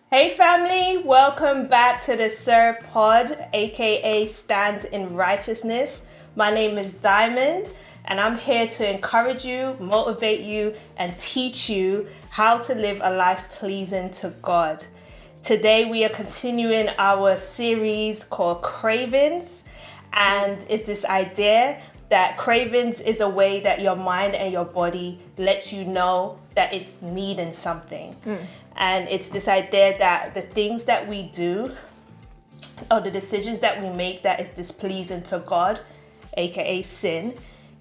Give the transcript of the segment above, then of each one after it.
Hey family, welcome back to the Sir Pod, aka Stand in Righteousness. My name is Diamond and I'm here to encourage you, motivate you, and teach you how to live a life pleasing to God. Today we are continuing our series called Cravings, and it's this idea that cravings is a way that your mind and your body lets you know that it's needing something. And it's this idea that the things that we do or the decisions that we make that is displeasing to God, aka sin,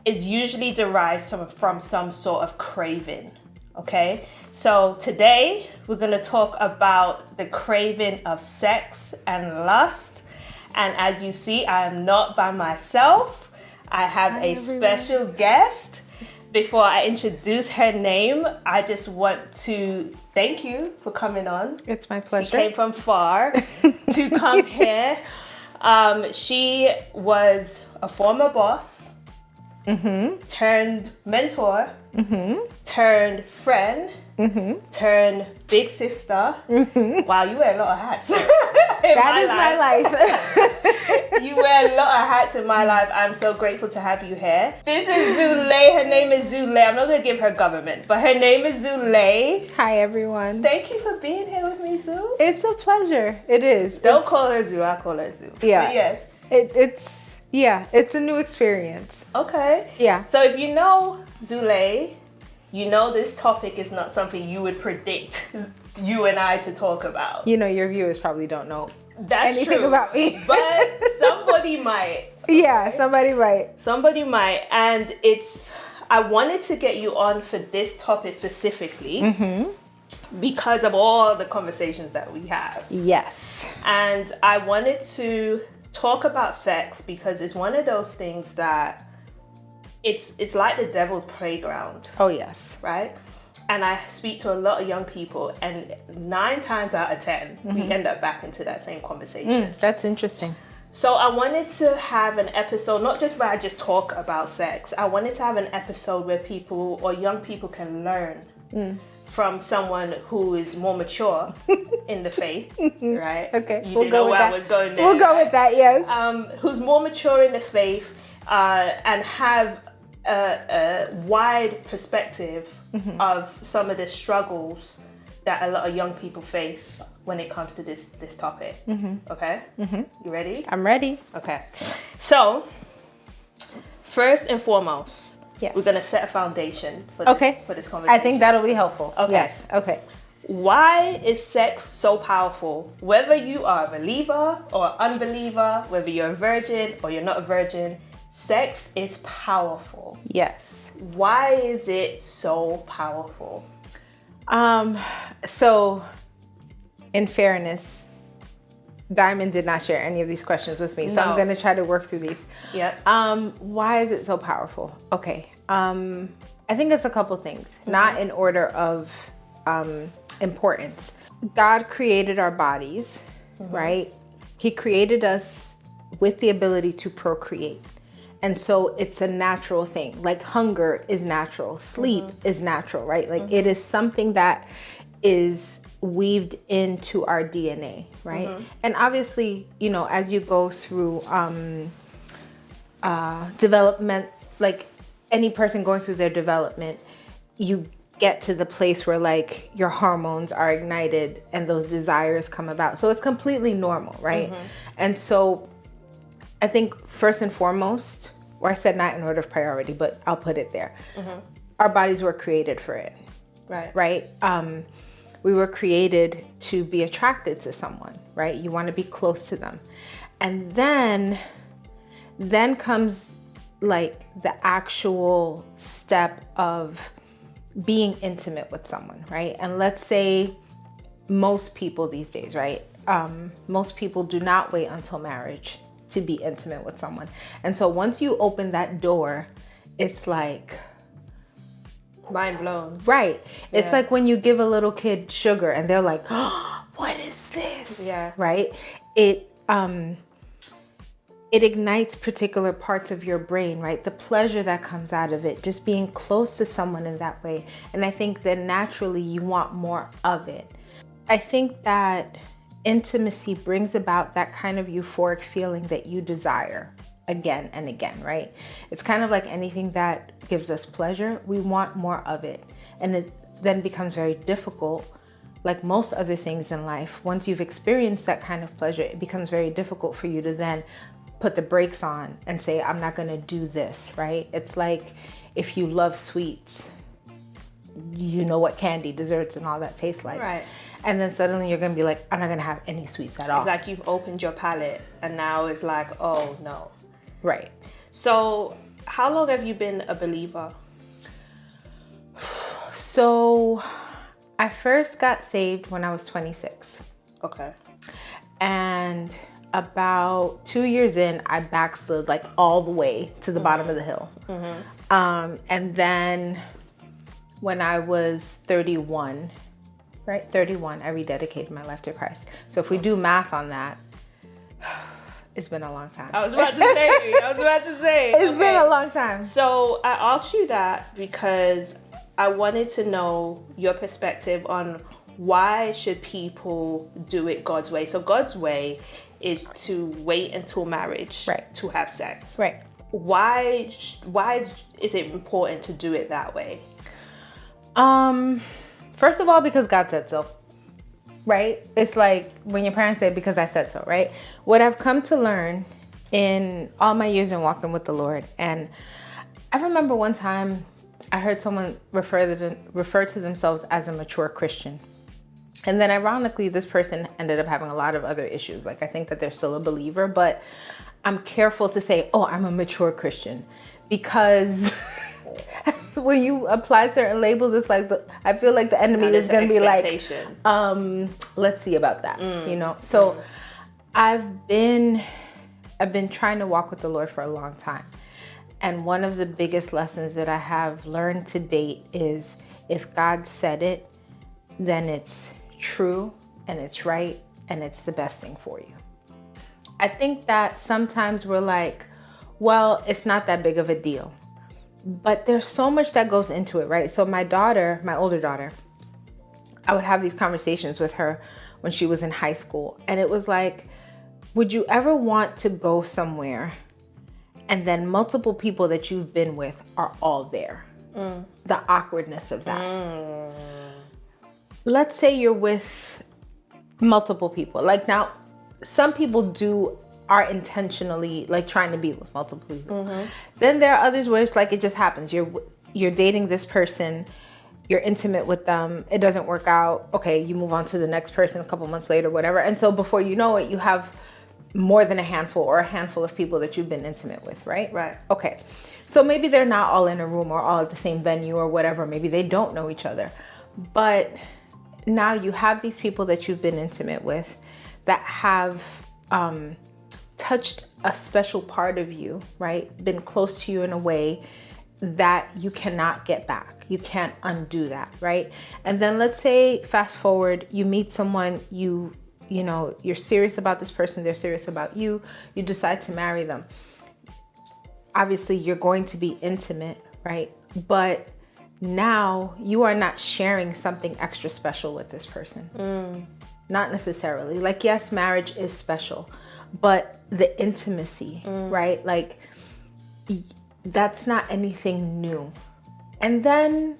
is usually derived from some sort of craving. Okay? So today we're going to talk about the craving of sex and lust. And as you see, I am not by myself. I have a special guest. Before I introduce her name, I just want to thank you for coming on. It's my pleasure. She came from far to come here. She was a former boss, turned mentor, turned friend, turned big sister. Wow, you wear a lot of hats. That is my life. You wear a lot of hats in my life. I'm so grateful to have you here. This is Zulay. Her name is Zulay. I'm not going to give her government, but her name is Zulay. Hi, everyone. Thank you for being here with me, Zu. It's a pleasure. It is. Don't call her Zu. I call her Zu. Yeah. But yes. It's a new experience. Okay. Yeah. So if you know Zulay, you know this topic is not something you would predict you and I to talk about. You know, your viewers probably don't know That's anything true. about me. But somebody might. Yeah, somebody might. Somebody might. And I wanted to get you on for this topic specifically because of all the conversations that we have. Yes. And I wanted to talk about sex because it's one of those things that it's like the devil's playground. Oh, yes. Right? And I speak to a lot of young people, and 9 times out of 10, we end up back into that same conversation. That's interesting. So I wanted to have an episode, not just where I just talk about sex. I wanted to have an episode where people or young people can learn from someone who is more mature in the faith, right? Okay, You didn't know where I was going there. We'll go with that, yes. Who's more mature in the faith and have a wide perspective of some of the struggles that a lot of young people face when it comes to this topic. Okay? You ready? I'm ready. Okay. So, first and foremost, Yes. we're going to set a foundation for this conversation. I think that'll be helpful. Okay. Yes. Okay. Why is sex so powerful? Whether you are a believer or unbeliever, whether you're a virgin or you're not a virgin, sex is powerful. Yes. Why is it so powerful? So, in fairness, Diamond did not share any of these questions with me, so I'm going to try to work through these. Yep. Why is it so powerful? Okay. I think it's a couple things, not in order of importance. God created our bodies, right? He created us with the ability to procreate. And so it's a natural thing. Like hunger is natural, sleep is natural, right? Like it is something that is weaved into our DNA, right? And obviously, you know, as you go through development, like any person going through their development, you get to the place where like your hormones are ignited and those desires come about. So it's completely normal, right? And so I think first and foremost, or I said not in order of priority, but I'll put it there. Our bodies were created for it, right? We were created to be attracted to someone, right? You want to be close to them. And then comes like the actual step of being intimate with someone, right? And let's say most people these days, right? Most people do not wait until marriage to be intimate with someone. And so once you open that door, it's like Mind blown. Right. Yeah. It's like when you give a little kid sugar and they're like, oh, what is this? Yeah. Right? It ignites particular parts of your brain, right? The pleasure that comes out of it, just being close to someone in that way. And I think that naturally you want more of it. I think that intimacy brings about that kind of euphoric feeling that you desire again and again, right? It's kind of like anything that gives us pleasure. We want more of it. And it then becomes very difficult, like most other things in life. Once you've experienced that kind of pleasure, it becomes very difficult for you to then put the brakes on and say, I'm not going to do this, right? It's like if you love sweets, you know what candy, desserts, and all that tastes like. Right. And then suddenly you're going to be like, I'm not going to have any sweets at all. It's like you've opened your palate and now it's like, oh no. Right. So how long have you been a believer? So I first got saved when I was 26. Okay. And about 2 years in, I backslid like all the way to the bottom of the hill. And then when I was 31, right? 31, I rededicated my life to Christ. So if we do math on that, it's been a long time. I was about to say. It's been a long time. So I asked you that because I wanted to know your perspective on why should people do it God's way. So God's way is to wait until marriage to have sex. Right. Why is it important to do it that way? First of all, because God said so. Right? It's like when your parents say, because I said so, right? What I've come to learn in all my years in walking with the Lord, and I remember one time I heard someone refer to themselves as a mature Christian. And then ironically, this person ended up having a lot of other issues. Like, I think that they're still a believer, but I'm careful to say, oh, I'm a mature Christian, because when you apply certain labels, it's like, I feel like the enemy is going to be like, let's see about that, you know? So I've been trying to walk with the Lord for a long time. And one of the biggest lessons that I have learned to date is if God said it, then it's true and it's right and it's the best thing for you. I think that sometimes we're like, well, it's not that big of a deal. But there's so much that goes into it, right? So my older daughter, I would have these conversations with her when she was in high school. And it was like, would you ever want to go somewhere and then multiple people that you've been with are all there? The awkwardness of that. Let's say you're with multiple people. Like, now, some people are intentionally like trying to be with multiple people. Then there are others where it's like it just happens. You're dating this person, you're intimate with them, it doesn't work out. Okay, you move on to the next person a couple months later, whatever. And so before you know it, you have more than a handful of people that you've been intimate with, right? Right. Okay. So maybe they're not all in a room or all at the same venue or whatever. Maybe they don't know each other. But now you have these people that you've been intimate with that have touched a special part of you, right? Been close to you in a way that you cannot get back. You can't undo that, right? And then let's say, fast forward, you meet someone, you know, you're serious about this person, they're serious about you, you decide to marry them. Obviously, you're going to be intimate, right? But now you are not sharing something extra special with this person. Not necessarily. Like, yes, marriage is special, but the intimacy, right? Like, that's not anything new. And then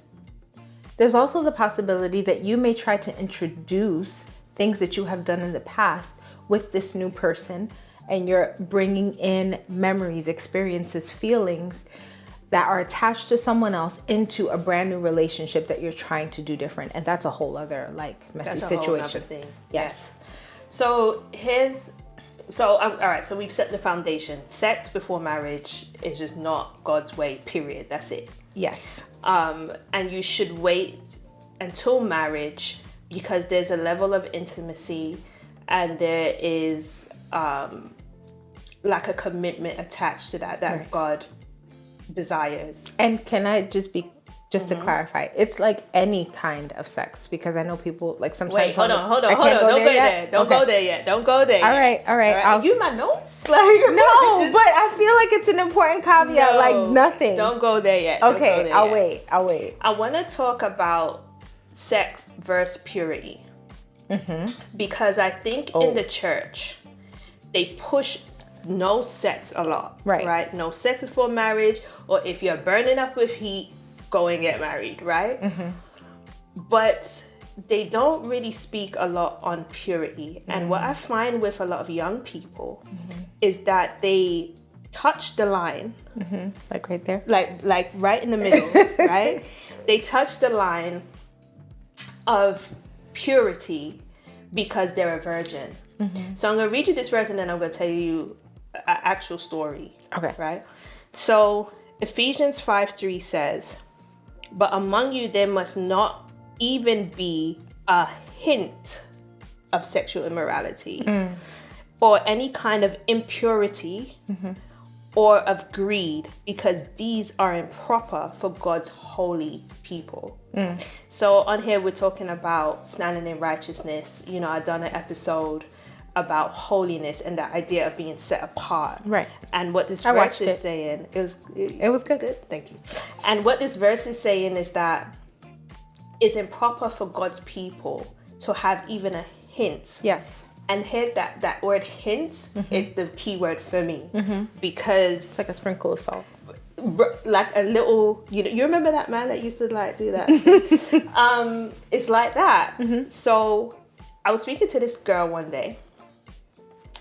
there's also the possibility that you may try to introduce things that you have done in the past with this new person, and you're bringing in memories, experiences, feelings that are attached to someone else into a brand new relationship that you're trying to do different. And that's a whole other like messy situation. Whole other thing. Yes. So all right, so we've set the foundation. Sex before marriage is just not God's way, period. That's it. Yes. And you should wait until marriage because there's a level of intimacy and there is like a commitment attached to that right. God desires. And can I just to clarify, it's like any kind of sex, because I know people like sometimes. Wait, hold on. Don't go there. Don't go there yet. Don't go there. All right. I'll give my notes. Like no, but I feel like it's an important caveat. No, like nothing. Don't go there yet. Okay, I'll wait. I want to talk about sex versus purity. Because I think in the church, they push no sex a lot, right? No sex before marriage, or if you're burning up with heat, go and get married, right? But they don't really speak a lot on purity. And what I find with a lot of young people is that they touch the line. Like right there? Like right in the middle, right? They touch the line of purity because they're a virgin. So I'm going to read you this verse and then I'm going to tell you an actual story. Okay. Right? So Ephesians 5:3 says, "But among you there must not even be a hint of sexual immorality or any kind of impurity or of greed, because these are improper for God's holy people." So on here we're talking about standing in righteousness. You know, I've done an episode about holiness and the idea of being set apart. Right. And what this verse is saying, it was good. Thank you. And what this verse is saying is that it's improper for God's people to have even a hint. Yes. And here that word hint is the key word for me, because It's like a sprinkle of salt. like a little, you remember that man that used to like do that? It's like that. So I was speaking to this girl one day.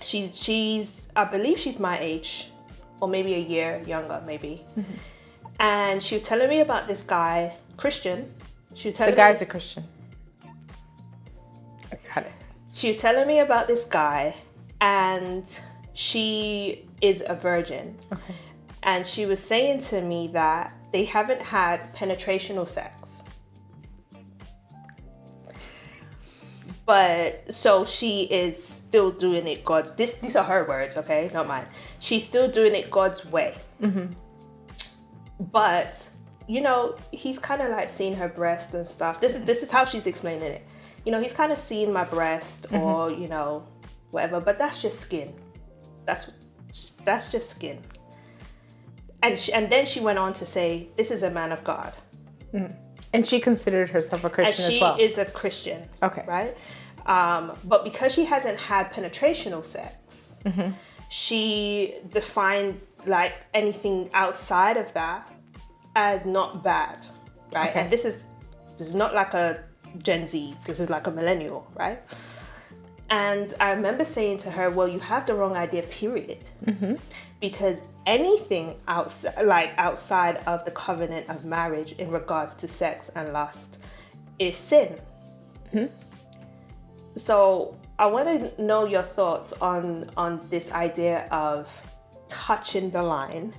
She's I believe she's my age, or maybe a year younger, maybe. And she was telling me about this guy, Christian. She was telling the guy's a Christian. I got it. She was telling me about this guy, and she is a virgin. Okay. And she was saying to me that they haven't had penetrational sex. But so she is still doing it these are her words, okay, not mine. She's still doing it God's way. But he's kind of like seeing her breast and stuff. This is how she's explaining it. He's kind of seeing my breast, or whatever, but that's just skin. That's just skin. And then she went on to say, this is a man of God. And she considered herself a Christian as well. And she is a Christian. Okay. Right? But because she hasn't had penetrational sex, she defined like anything outside of that as not bad. Right? Okay. And this is not like a Gen Z. This is like a millennial, right? And I remember saying to her, well, you have the wrong idea, period. Because anything outside of the covenant of marriage in regards to sex and lust is sin. So I want to know your thoughts on this idea of touching the line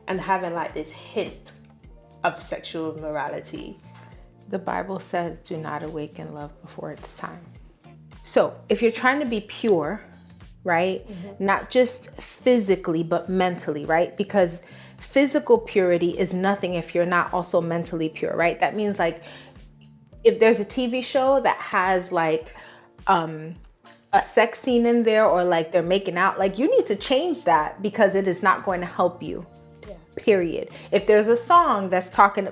and having like this hint of sexual immorality. The Bible says, do not awaken love before it's time. So if you're trying to be pure, right? Not just physically, but mentally, right? Because physical purity is nothing if you're not also mentally pure, right? That means like if there's a TV show that has like a sex scene in there, or like they're making out, like you need to change that, because it is not going to help you. Period. If there's a song that's talking,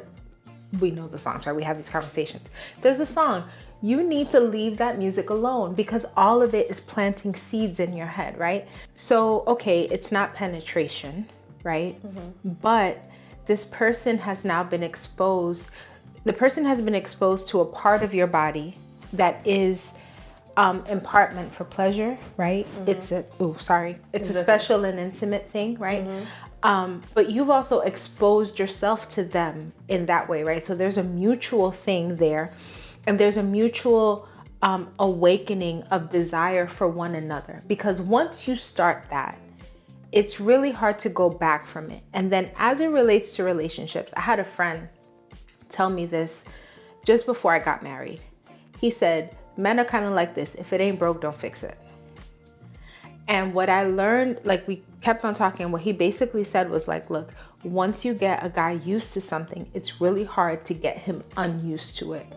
we know the songs, right? We have these conversations. If there's a song, you need to leave that music alone, because all of it is planting seeds in your head, right? So, okay, it's not penetration, right? But this person has now been exposed. The person has been exposed to a part of your body that is impartment for pleasure, right? It's a special and intimate thing, right? But you've also exposed yourself to them in that way, right? So there's a mutual thing there, and there's a mutual awakening of desire for one another. Because once you start that, it's really hard to go back from it. And then as it relates to relationships, I had a friend tell me this just before I got married. He said, men are kind of like this. If it ain't broke, don't fix it. And what I learned, like we kept on talking, what he basically said was like, look, once you get a guy used to something, it's really hard to get him unused to it.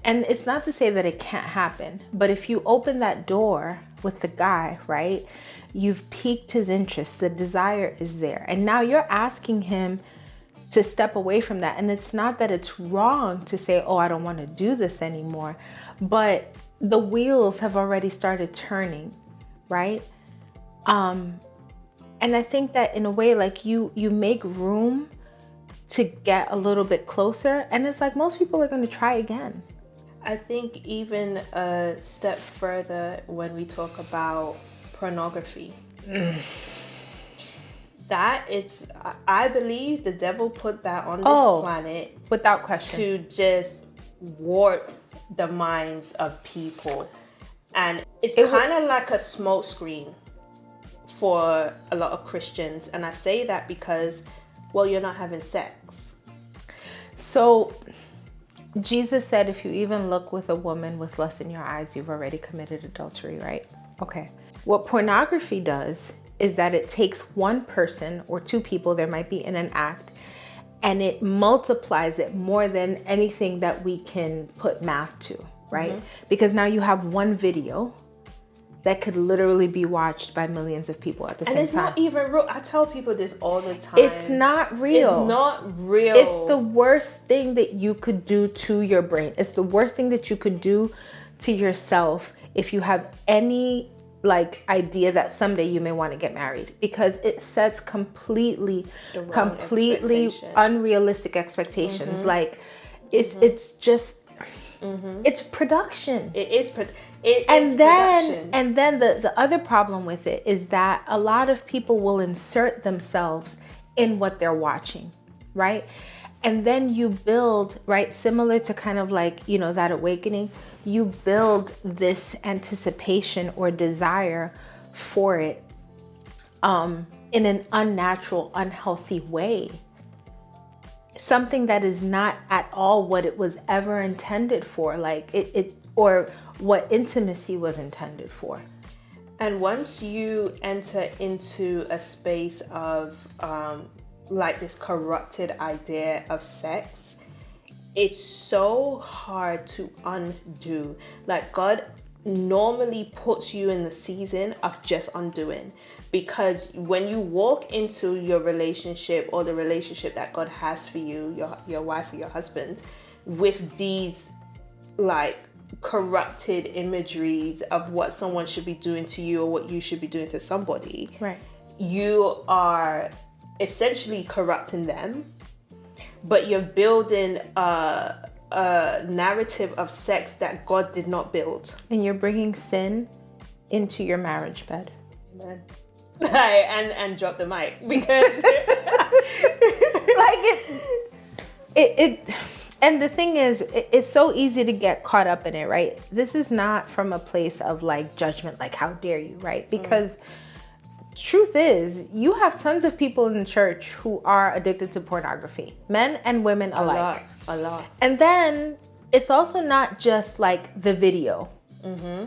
And it's not to say that it can't happen, but if you open that door with the guy, right, you've piqued his interest, the desire is there. And now you're asking him to step away from that. And it's not that it's wrong to say, oh, I don't want to do this anymore, but the wheels have already started turning, right? And I think that in a way, like you make room to get a little bit closer, and it's like most people are going to try again. I think even a step further when we talk about pornography. That I believe the devil put that on this planet without question to just warp the minds of people. And it's kind of like a smokescreen for a lot of Christians. And I say that because, well, you're not having sex. So Jesus said, if you even look with a woman with lust in your eyes, you've already committed adultery, right? Okay. What pornography does is that it takes one person or two people, there might be in an act, and it multiplies it more than anything that we can put math to, right? Mm-hmm. Because now you have one video that could literally be watched by millions of people at the same time. And it's not even real. I tell people this all the time. It's not real. It's not real. It's the worst thing that you could do to your brain. It's the worst thing that you could do to yourself if you have any like idea that someday you may want to get married, because it sets completely unrealistic expectations. Mm-hmm. Like it's just it's production. It is production. And then the other problem with it is that a lot of people will insert themselves in what they're watching, right? And then you build, right, similar to kind of like, you know, that awakening, you build this anticipation or desire for it in an unnatural, unhealthy way. Something that is not at all what it was ever intended for, like it or what intimacy was intended for. And once you enter into a space of like this corrupted idea of sex, it's so hard to undo. Like God normally puts you in the season of just undoing, because when you walk into your relationship or the relationship that God has for you, your wife or your husband, with these like corrupted imageries of what someone should be doing to you or what you should be doing to somebody, right, you are essentially corrupting them, but you're building a narrative of sex that God did not build. And you're bringing sin into your marriage bed. Amen. and drop the mic, because like it and the thing is, it's so easy to get caught up in it, right? This is not from a place of like judgment, like how dare you, right? Because truth is, you have tons of people in the church who are addicted to pornography, men and women alike. A lot. And then it's also not just like the video. Mm-hmm.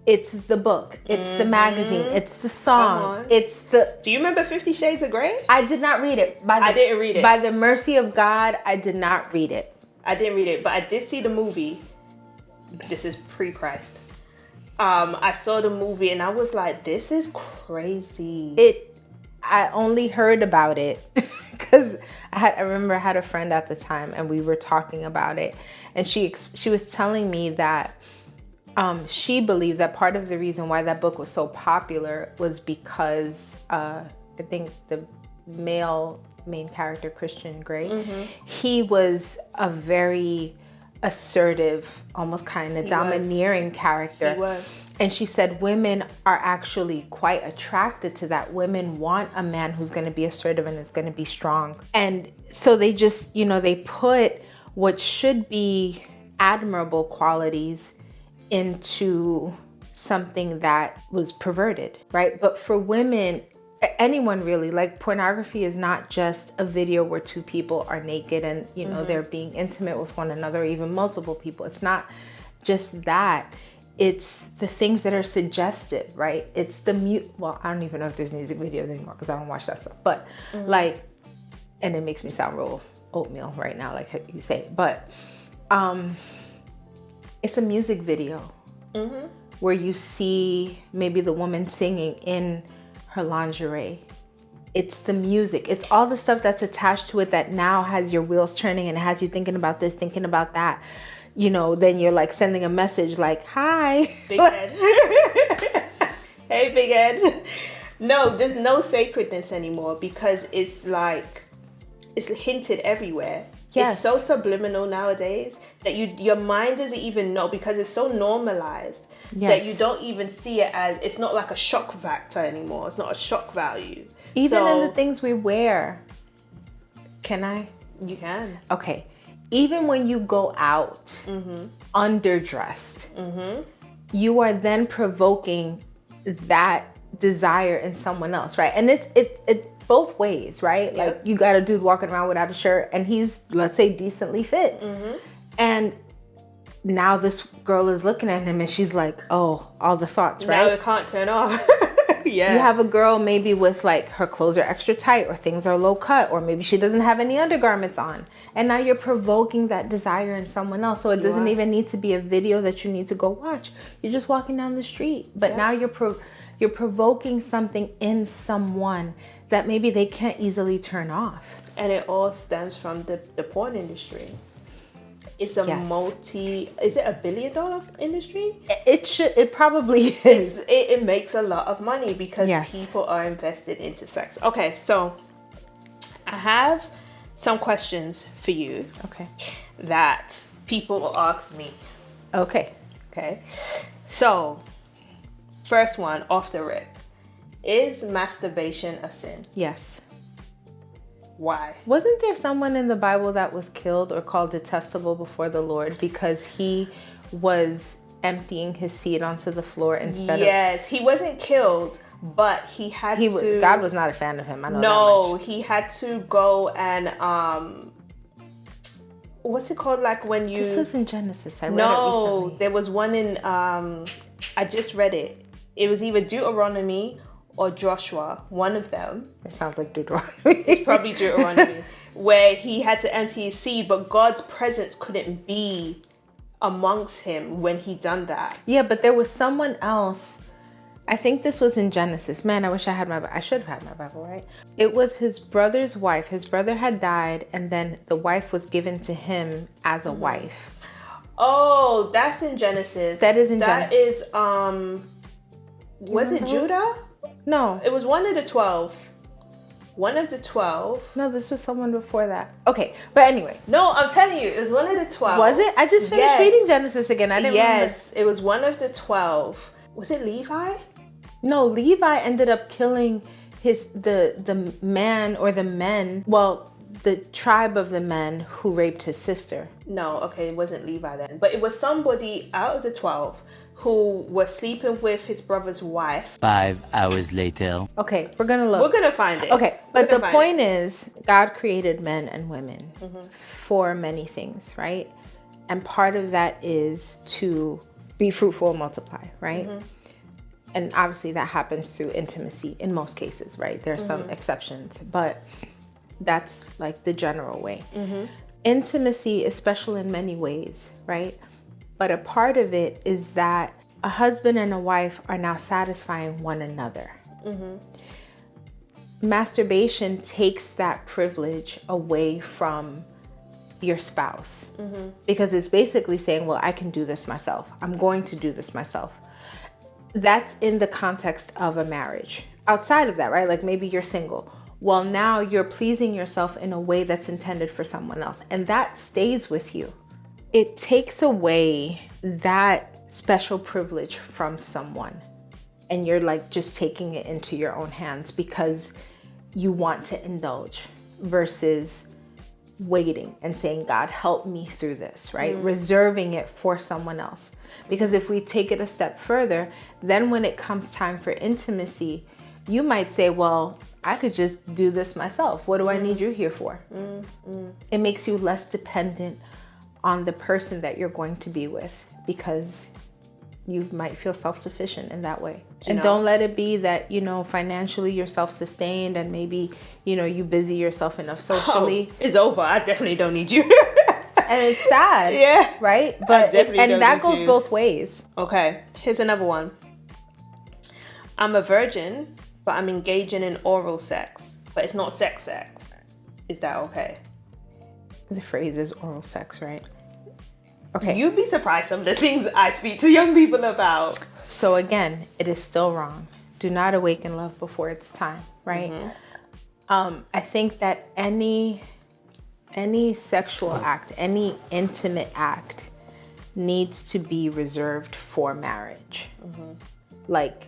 It's the book. It's the magazine. It's the song. It's the... Do you remember 50 Shades of Grey? I did not read it. I didn't read it. By the mercy of God, I did not read it. I didn't read it, but I did see the movie. This is pre-Christ. I saw the movie and I was like, this is crazy. I only heard about it because I remember I had a friend at the time and we were talking about it, and she was telling me that she believed that part of the reason why that book was so popular was because I think the main character, Christian Grey, he was a very assertive, almost kind of domineering character. He was. And she said women are actually quite attracted to that. Women want a man who's going to be assertive and is going to be strong. And so they just, they put what should be admirable qualities into something that was perverted, right? But for women, anyone really, like pornography is not just a video where two people are naked and, they're being intimate with one another, or even multiple people. It's not just that. It's the things that are suggestive, right? It's the well, I don't even know if there's music videos anymore because I don't watch that stuff. But and it makes me sound real oatmeal right now, like you say. But it's a music video where you see maybe the woman singing in her lingerie, It's the music. It's all the stuff that's attached to it that now has your wheels turning and has you thinking about this, thinking about that. You know, then you're like sending a message like, hi. Big head. Hey, big head. No, there's no sacredness anymore because it's like, it's hinted everywhere. Yes. It's so subliminal nowadays that your mind doesn't even know because it's so normalized that you don't even see it as, it's not like a shock factor anymore. It's not a shock value. Even in the things we wear. Can I? You can. Okay. Even when you go out underdressed, you are then provoking that desire in someone else, right? And it's both ways, right? Yep. Like you got a dude walking around without a shirt and he's, let's say, decently fit. And now this girl is looking at him and she's like, oh, all the thoughts, right? Now it can't turn off. Yeah. You have a girl maybe with like her clothes are extra tight or things are low cut or maybe she doesn't have any undergarments on. And now you're provoking that desire in someone else. So it doesn't even need to be a video that you need to go watch. You're just walking down the street. But now you're provoking something in someone that maybe they can't easily turn off. And it all stems from the porn industry. It's a is it $1 billion industry? It probably is. It makes a lot of money because people are invested into sex. Okay, so I have some questions for you. Okay. That people will ask me. Okay. So, first one off the rip. Is masturbation a sin? Yes. Why? Wasn't there someone in the Bible that was killed or called detestable before the Lord because he was emptying his seed onto the floor instead of... Yes, he wasn't killed, but he had to... God was not a fan of him, I know that much. He had to go and... what's it called? Like when you... This was in Genesis, I read it recently. There was one in... I just read it. It was either Deuteronomy or Joshua, one of them. It sounds like Deuteronomy. It's probably Deuteronomy, where he had to empty his seed, but God's presence couldn't be amongst him when he done that. Yeah, but there was someone else. I think this was in Genesis. Man, I wish I should have had my Bible, right? It was his brother's wife. His brother had died, and then the wife was given to him as a wife. Oh, that's in Genesis. That is in Genesis. That is, was it Judah? No. It was one of the 12. One of the 12. No, this was someone before that. Okay, but anyway. No, I'm telling you, it was one of the 12. Was it? I just finished reading Genesis again. I didn't remember. It was one of the 12. Was it Levi? No, Levi ended up killing the man or the men. Well, the tribe of the men who raped his sister. No, okay, it wasn't Levi then. But it was somebody out of the 12 who was sleeping with his brother's wife. 5 hours later. Okay, we're gonna look. We're gonna find it. Okay, but the point is, God created men and women for many things, right? And part of that is to be fruitful and multiply, right? And obviously that happens through intimacy in most cases, right? There are some exceptions, but that's like the general way. Intimacy is special in many ways, right? But a part of it is that a husband and a wife are now satisfying one another. Masturbation takes that privilege away from your spouse because it's basically saying, well, I can do this myself. I'm going to do this myself. That's in the context of a marriage. Outside of that, right? Like maybe you're single. Well, now you're pleasing yourself in a way that's intended for someone else, and that stays with you. It takes away that special privilege from someone, and you're like just taking it into your own hands because you want to indulge versus waiting and saying, God, help me through this, right? Reserving it for someone else. Because if we take it a step further, then when it comes time for intimacy, you might say, well, I could just do this myself. What do I need you here for? It makes you less dependent on the person that you're going to be with because you might feel self-sufficient in that way. And don't let it be that, financially you're self-sustained and maybe, you busy yourself enough socially. Oh, it's over. I definitely don't need you. And it's sad. Yeah. Right? But that goes both ways. Okay. Here's another one. I'm a virgin, but I'm engaging in oral sex. but it's not sex, is that okay? The phrase is oral sex, right? Okay. You'd be surprised some of the things I speak to young people about. So again, it is still wrong. Do not awaken love before it's time, right? I think that any sexual act, any intimate act needs to be reserved for marriage. Like,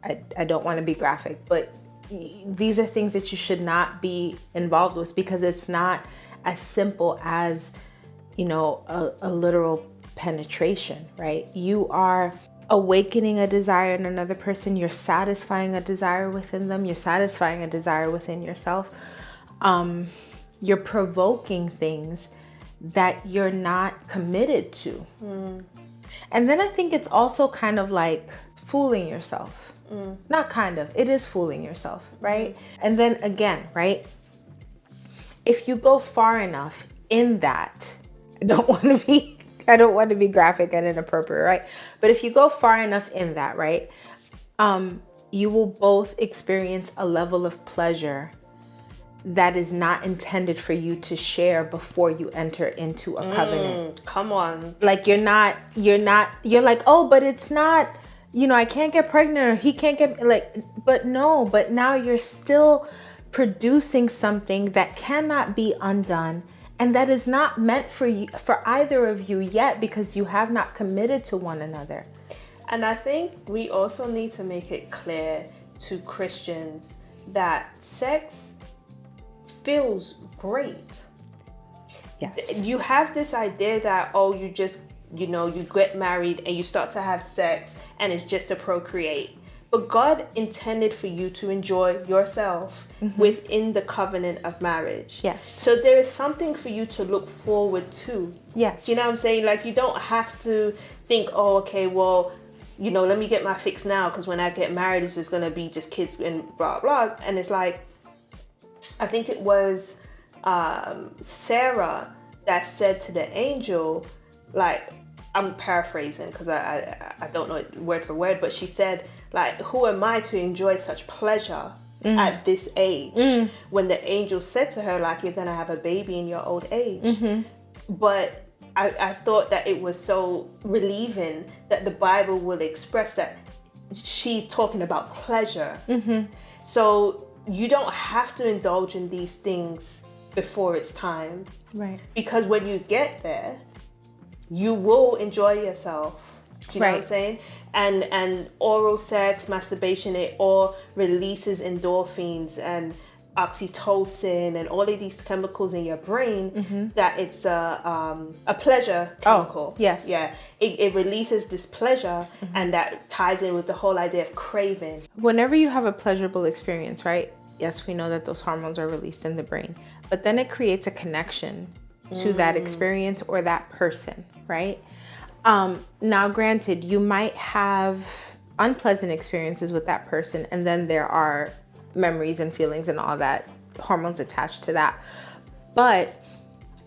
I don't want to be graphic, but these are things that you should not be involved with, because it's not as simple as, you know, a literal penetration, right? You are awakening a desire in another person. You're satisfying a desire within them. You're satisfying a desire within yourself. You're provoking things that you're not committed to. And then I think it's also kind of like fooling yourself. Not kind of, it is fooling yourself, right? And then again, right? If you go far enough in that, I don't want to be graphic and inappropriate, right? But if you go far enough in that, right? You will both experience a level of pleasure that is not intended for you to share before you enter into a covenant. Come on. Like you're like, oh, but it's not, you know, I can't get pregnant or he can't get, like, but now you're still producing something that cannot be undone, and that is not meant for you, for either of you yet, because you have not committed to one another. And I think we also need to make it clear to Christians that sex feels great. Yes. You have this idea that, oh, you just, you know, you get married and you start to have sex and it's just to procreate. But God intended for you to enjoy yourself within the covenant of marriage. Yes. So there is something for you to look forward to. Yes. Do you know what I'm saying? Like, you don't have to think, oh, okay, well, you know, let me get my fix now, because when I get married, it's just going to be just kids and blah, blah. And it's like, I think it was Sarah that said to the angel, like, I'm paraphrasing because I don't know it word for word, but she said, like, who am I to enjoy such pleasure at this age? When the angel said to her, like, you're going to have a baby in your old age. But I thought that it was so relieving that the Bible will express that she's talking about pleasure. So you don't have to indulge in these things before it's time. Right. Because when you get there, you will enjoy yourself. Do you know what I'm saying? And oral sex, masturbation, it all releases endorphins and oxytocin and all of these chemicals in your brain that it's a pleasure chemical. Oh, yes. Yeah. It releases this pleasure, and that ties in with the whole idea of craving. Whenever you have a pleasurable experience, right? Yes, we know that those hormones are released in the brain, but then it creates a connection to that experience or that person, right? Now, granted, you might have unpleasant experiences with that person, and then there are memories and feelings and all that, hormones attached to that. But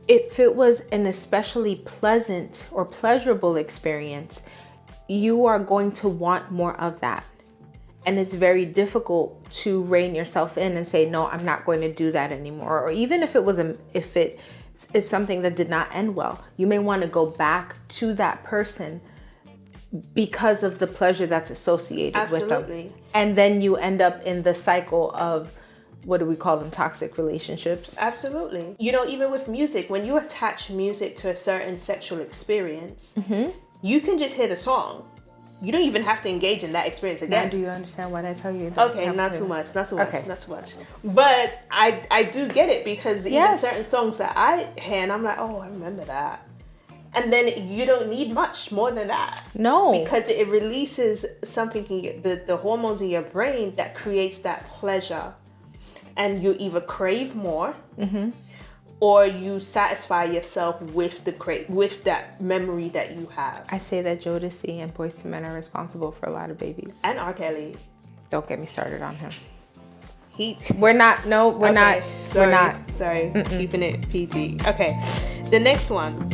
if it was an especially pleasant or pleasurable experience, you are going to want more of that. And it's very difficult to rein yourself in and say, no, I'm not going to do that anymore. Or even if it is something that did not end well, you may want to go back to that person because of the pleasure that's associated with them. And then you end up in the cycle of, what do we call them, toxic relationships. Absolutely. You know, even with music, when you attach music to a certain sexual experience, you can just hear the song. You don't even have to engage in that experience again. Now, do you understand what I tell you? Okay, not too much. But I do get it, because even certain songs that I hear, and I'm like, oh, I remember that. And then you don't need much more than that. No. Because it releases something in the hormones in your brain that creates that pleasure. And you either crave more, or you satisfy yourself with that memory that you have. I say that Jodeci and Boyz II Men are responsible for a lot of babies. And R. Kelly. Don't get me started on him. We're not. Sorry, keeping it PG. Okay, the next one.